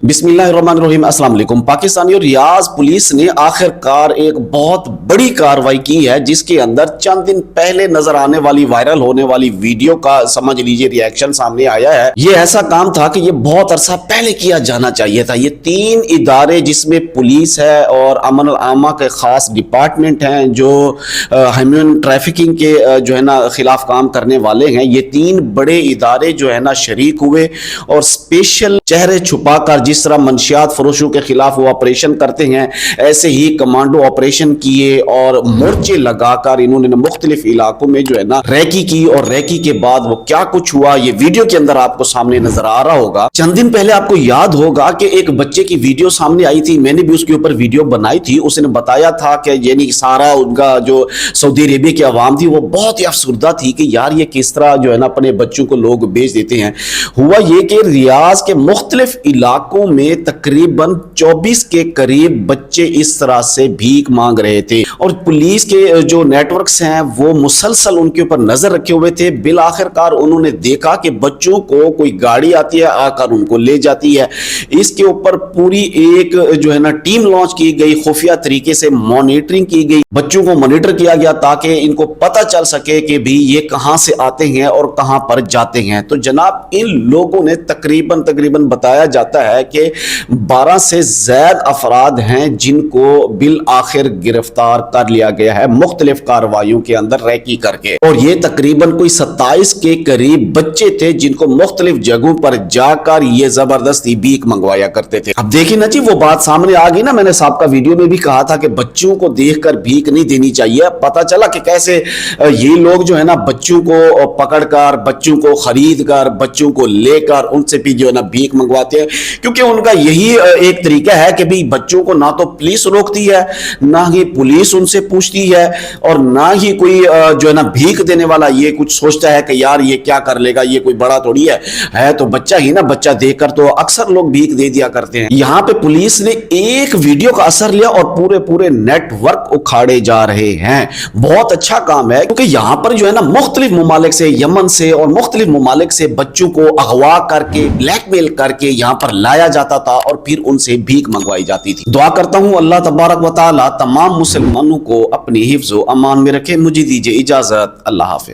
بسم اللہ الرحمن الرحیم۔ السلام علیکم۔ پاکستانی اور ریاض پولیس نے آخرکار ایک بہت بڑی کارروائی کی ہے، جس کے اندر چند دن پہلے نظر آنے والی وائرل ہونے والی ویڈیو کا سمجھ لیجئے ری ایکشن سامنے آیا ہے۔ یہ ایسا کام تھا کہ یہ بہت عرصہ پہلے کیا جانا چاہیے تھا۔ یہ تین ادارے جس میں پولیس ہے اور امن العامہ کے خاص ڈپارٹمنٹ ہیں جو ہیومن ٹریفکنگ کے جو ہے نا خلاف کام کرنے والے ہیں، یہ تین بڑے ادارے جو ہے نا شریک ہوئے اور اسپیشل چہرے چھپا کر جس طرح منشیات فروشوں کے خلاف وہ آپریشن کرتے ہیں، ایسے ہی کمانڈو آپریشن کیے اور مورچے لگا کر انہوں نے مختلف علاقوں میں جو ہے نا ریکی کی، اور ریکی کے بعد وہ کیا کچھ ہوا یہ ویڈیو کے اندر آپ کو سامنے نظر آ رہا ہوگا۔ چند دن پہلے آپ کو یاد ہوگا کہ ایک بچے کی ویڈیو سامنے آئی تھی، میں نے بھی اس کے اوپر ویڈیو بنائی تھی۔ اس نے بتایا تھا کہ یعنی سارا ان کا جو سعودی عربیہ کی عوام تھی وہ بہت ہی افسردہ تھی کہ یار یہ کس طرح جو ہے نا اپنے بچوں کو لوگ بیچ دیتے ہیں۔ ہوا یہ کہ ریاض کے مختلف علاقوں میں تقریباً 24 کے قریب بچے اس طرح سے بھیک مانگ رہے تھے، اور پولیس کے جو نیٹ ورکس ہیں وہ مسلسل ان کے اوپر نظر رکھے ہوئے تھے۔ بالآخر کار انہوں نے دیکھا کہ بچوں کو کوئی گاڑی آتی ہے آ کر ان کو لے جاتی ہے۔ اس کے اوپر پوری ایک جو ہے نا ٹیم لانچ کی گئی، خفیہ طریقے سے مانیٹرنگ کی گئی، بچوں کو مانیٹر کیا گیا تاکہ ان کو پتہ چل سکے کہ بھی یہ کہاں سے آتے ہیں اور کہاں پر جاتے ہیں۔ تو جناب ان لوگوں نے تقریباً بتایا جاتا ہے کہ 12 سے زائد افراد ہیں جن کو بالآخر گرفتار کر لیا گیا ہے مختلف کارروائیوں کے اندر ریکی کر کے، اور یہ تقریباً کوئی 27 کے قریب بچے تھے جن کو مختلف جگہوں پر جا کر یہ زبردستی بھیک منگوایا کرتے تھے۔ اب دیکھیں نا جی، وہ بات سامنے آ گئی نا، میں نے سابقہ ویڈیو میں بھی کہا تھا کہ بچوں کو دیکھ کر بھیک نہیں دینی چاہیے۔ پتہ چلا کہ کیسے یہ لوگ جو ہے نا بچوں کو پکڑ کر، بچوں کو خرید کر، بچوں کو لے کر ان سے بھی جو ہے نا بھیک منگواتے ہیں، کیونکہ ان کا یہی ایک طریقہ ہے کہ بھی بچوں کو نہ تو پولیس روکتی ہے، نہ ہی پولیس ان سے پوچھتی ہے، اور نہ ہی کوئی جو ہے نا بھیک دینے والا یہ کچھ سوچتا ہے کہ یار یہ کیا کر لے گا، یہ کوئی بڑا تھوڑی ہے تو بچہ ہی نا، بچہ دیکھ کر تو اکثر لوگ بھیک دے دیا کرتے ہیں۔ یہاں پہ پولیس نے ایک ویڈیو کا اثر لیا اور پورے نیٹ ورک اکھاڑے جا رہے ہیں۔ بہت اچھا کام ہے، کیونکہ یہاں پر جو ہے نا مختلف ممالک سے، یمن سے اور مختلف ممالک سے بچوں کو اغوا کر کے، بلیک میل کر کے یہاں پر لایا جاتا تھا اور پھر ان سے بھیک منگوائی جاتی تھی۔ دعا کرتا ہوں اللہ تبارک و تعالی تمام مسلمانوں کو اپنی حفظ و امان میں رکھے۔ مجھے دیجیے اجازت، اللہ حافظ۔